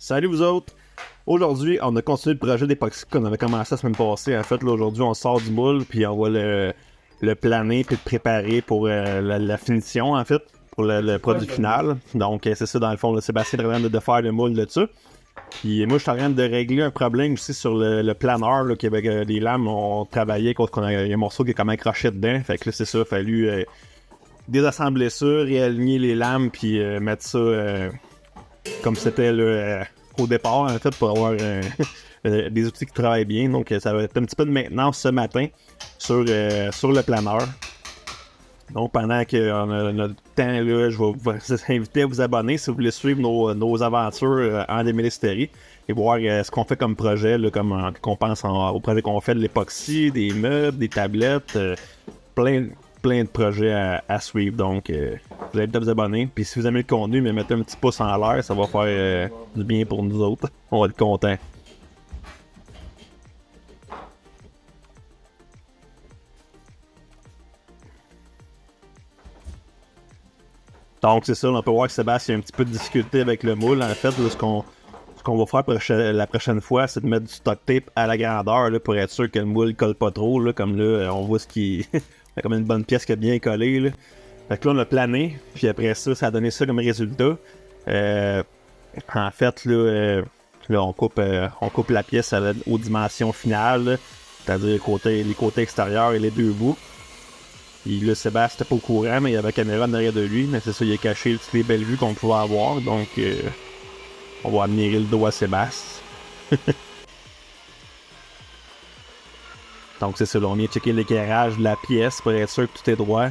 Salut vous autres! Aujourd'hui, on a continué le projet d'époxy qu'on avait commencé la semaine passée. En fait, là, aujourd'hui, on sort du moule, puis on va le planer, puis le préparer pour la finition, en fait, pour le produit final. Donc, c'est ça, dans le fond, là, Sébastien est en train de faire le moule de ça. Puis moi, je suis en train de régler un problème aussi sur le planeur, là, qu'avec les lames, on travaillait contre il y a un morceau qui est comme accroché dedans. Fait que là, c'est ça, il a fallu désassembler ça, réaligner les lames, puis mettre ça comme c'était là, au départ, en fait, pour avoir des outils qui travaillent bien. Donc, ça va être un petit peu de maintenance ce matin sur le planeur. Donc, pendant qu'on a notre temps, là, je vais vous inviter à vous abonner si vous voulez suivre nos aventures en démêlisterie et voir ce qu'on fait comme projet, là, comme qu'on pense au projet qu'on fait de l'époxy, des meubles, des tablettes, plein de projets à suivre. Donc, vous allez peut-être vous abonner. Puis si vous aimez le contenu, mais mettez un petit pouce en l'air, ça va faire du bien pour nous autres. On va être contents. Donc, c'est ça, on peut voir que Sébastien a un petit peu de difficulté avec le moule. En fait, là, ce qu'on va faire la prochaine fois, c'est de mettre du stock tape à la grandeur là, pour être sûr que le moule colle pas trop. Là, comme là, on voit ce qui. C'est comme une bonne pièce qui a bien collé. Là. Fait que là, on a plané, puis après ça, ça a donné ça comme résultat. En fait, là, on coupe la pièce aux dimensions finales, là, c'est-à-dire les côtés extérieurs et les deux bouts. Puis là, Sébastien n'était pas au courant, mais il y avait la caméra derrière de lui. Mais c'est ça, il a caché toutes les belles vues qu'on pouvait avoir. Donc, on va admirer le dos à Sébastien. Donc, c'est ça, là, on vient checker l'éclairage de la pièce pour être sûr que tout est droit.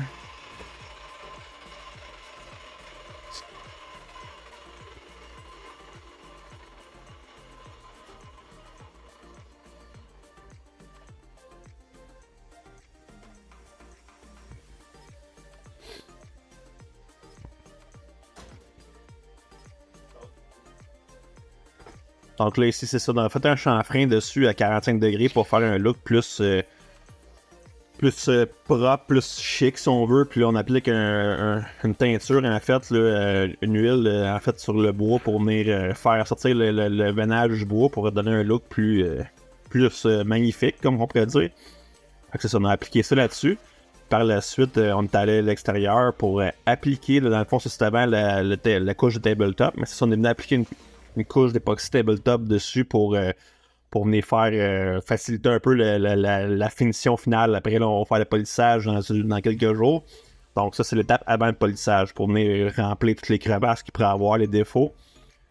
Donc là, ici, c'est ça. On a fait un chanfrein dessus à 45 degrés pour faire un look plus propre, plus chic, si on veut. Puis là, on applique une teinture, en fait, là, une huile, en fait, sur le bois pour venir faire sortir le veinage du bois pour donner un look plus magnifique, comme on pourrait dire. Fait que c'est ça, on a appliqué ça là-dessus. Par la suite, on est allé à l'extérieur pour appliquer, là, dans le fond, c'était avant la couche de tabletop. Mais c'est ça, on est venu appliquer une couche d'époxy tabletop dessus pour venir faire faciliter un peu la finition finale. Après, là, on va faire le polissage dans quelques jours. Donc ça, c'est l'étape avant le polissage pour venir remplir toutes les crevasses qu'il pourrait avoir, les défauts.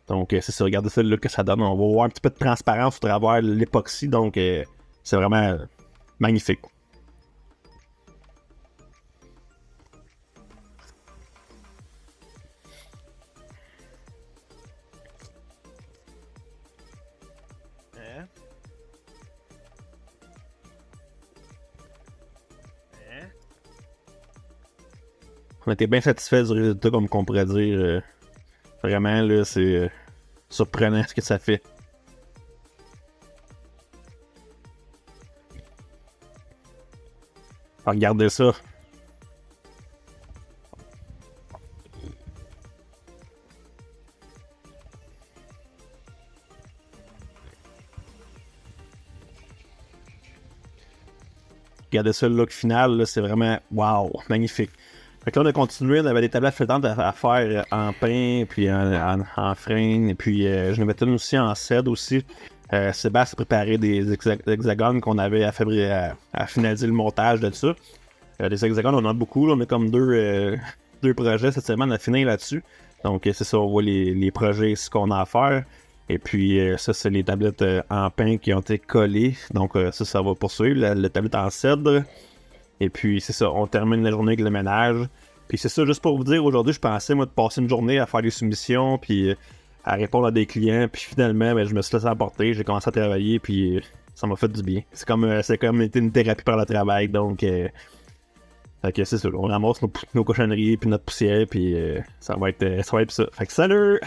Donc c'est ça, regardez ça là que ça donne. On va voir un petit peu de transparence au travers l'époxy. Donc c'est vraiment magnifique. On était bien satisfait du résultat, comme qu'on pourrait dire. Vraiment, là, c'est surprenant ce que ça fait. Regardez ça. Regardez ça, le look final, là, c'est vraiment wow, magnifique. Fait que là, on a continué, on avait des tablettes flottantes à faire en pain, puis en frame, et puis je mettais une aussi en cèdre aussi. Sébastien a préparé des hexagones qu'on avait à finaliser le montage de ça. Des hexagones, on en a beaucoup, là, on a comme deux projets cette semaine à finir là-dessus. Donc c'est ça, on voit les projets, ce qu'on a à faire. Et puis ça, c'est les tablettes en pain qui ont été collées. Donc ça va poursuivre. La tablette en cèdre. Et puis c'est ça, on termine la journée avec le ménage. Puis c'est ça, juste pour vous dire, aujourd'hui, je pensais, moi, de passer une journée à faire des soumissions, puis à répondre à des clients. Puis finalement, ben, je me suis laissé emporter, j'ai commencé à travailler, puis ça m'a fait du bien. C'est comme été une thérapie par le travail. Donc fait que c'est ça, on ramasse nos cochonneries, puis notre poussière, puis ça va être ça. Fait que salut!